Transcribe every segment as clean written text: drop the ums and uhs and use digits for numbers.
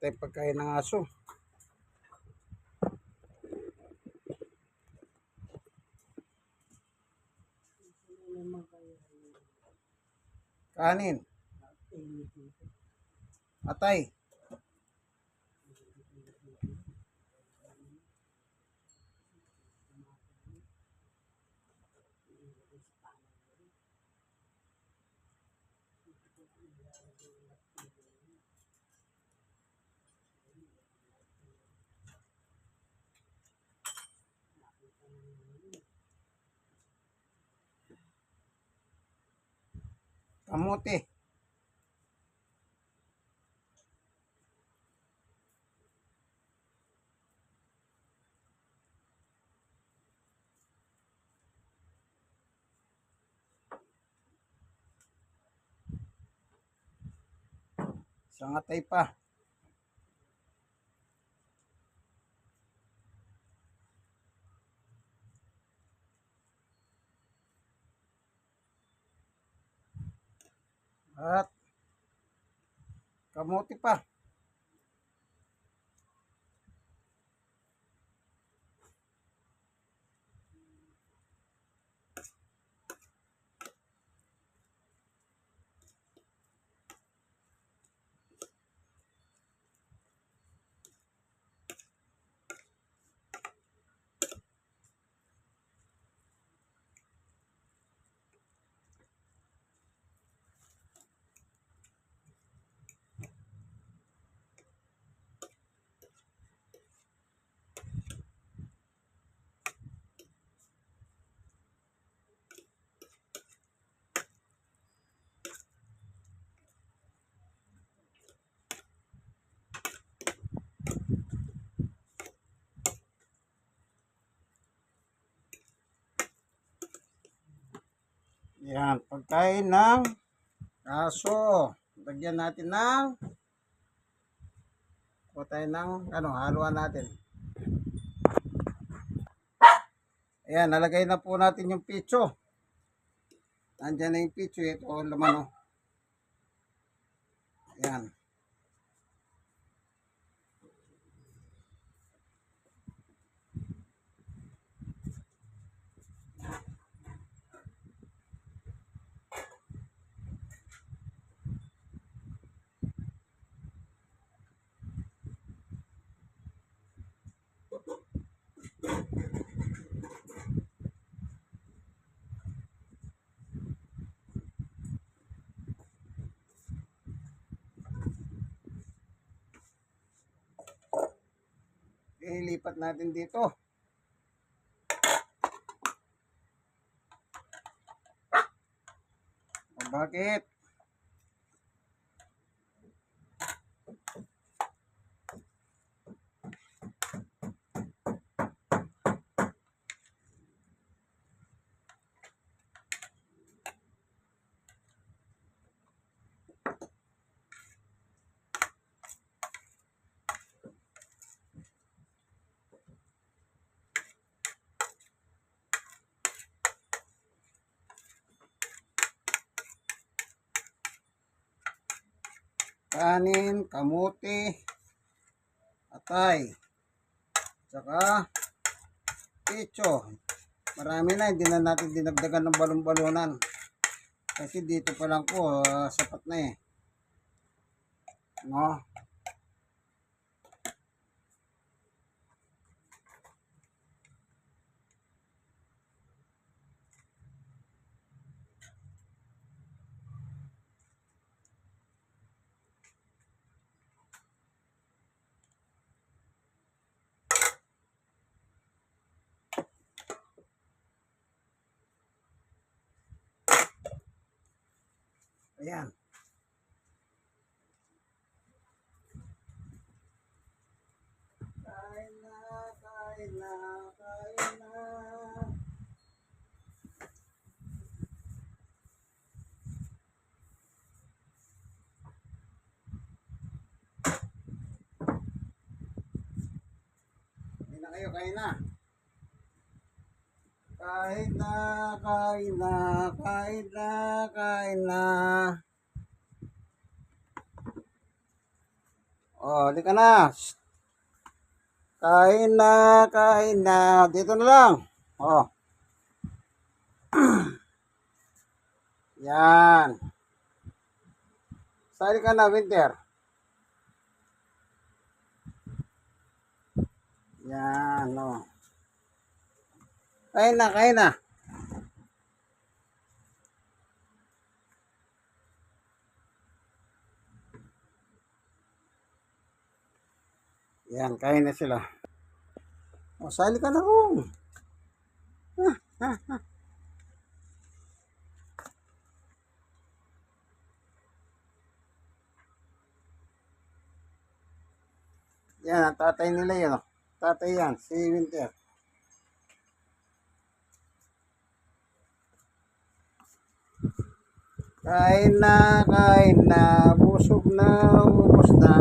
Tayo pagkain ng aso. Kanin. Atay. Kamote. Isang atay pa. At kamote pa. Yan, pagkain ng aso. Lagyan natin ng tayo ng haluan natin. Ayan, nalagay na po natin yung pitso. Nandiyan na yung pitso. Ito ang laman, oh. Ayan. Ilipat natin dito. Bakit? Kanin, kamote, atay, tsaka pitso. Marami na, hindi na natin dinagdagan ng balon-balonan. Kasi dito pa lang po, sapat na eh. No? Ayan. Kain na, kain na, kain na. Kain na kayo, kain na. Kain na, kain na, kain na, kain na. Oh, di ka na. Shh. Kain na, kain na. Dito na lang. Oh, yan. Sali ka na, Winter. Yan, oh. Kain na, kain na. Yan, kain na sila. O, sali ka na ron. Yan, ang tatay nila yan. Oh. Tatay yan, si Winter. Kain na, kain na. Busog na, ubos na.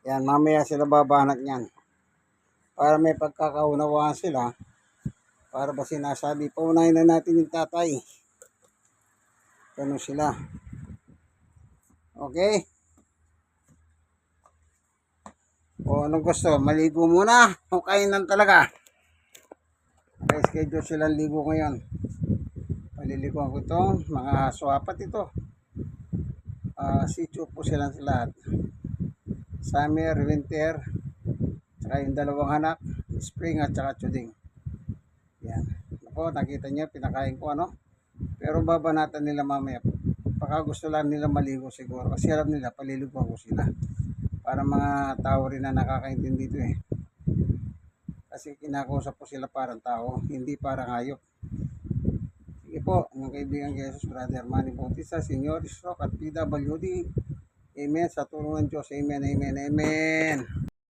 Yan, mamaya sila babanat niyan. Para may pagkakaunawaan sila. Para ba sinasabi, paunahin na natin yung tatay. Ganun sila. Okay? O anong gusto? Maligo muna o kainan talaga? May schedule silang ligo ngayon. Paliliguan ko ito. Mga aso, apat ito. Sityo po silang lahat. Summer, winter, saka yung dalawang anak, spring at saka chuding. Yan. Ako, nakita niyo, pinakain ko ano. Pero babanatan nila mamaya. Baka gusto lang nila maligo siguro. Kasi alam nila, paliliguan ko sila. Para mga tao rin na nakakaintindi dito eh. Kasi kinakausap ko sila parang tao, hindi parang hayop. Sige po, ang kaibigan Jesus, Brother Manny Bautista, Senior Stroke at PWD. Amen. Sa tulong ng Diyos. Amen, amen, amen.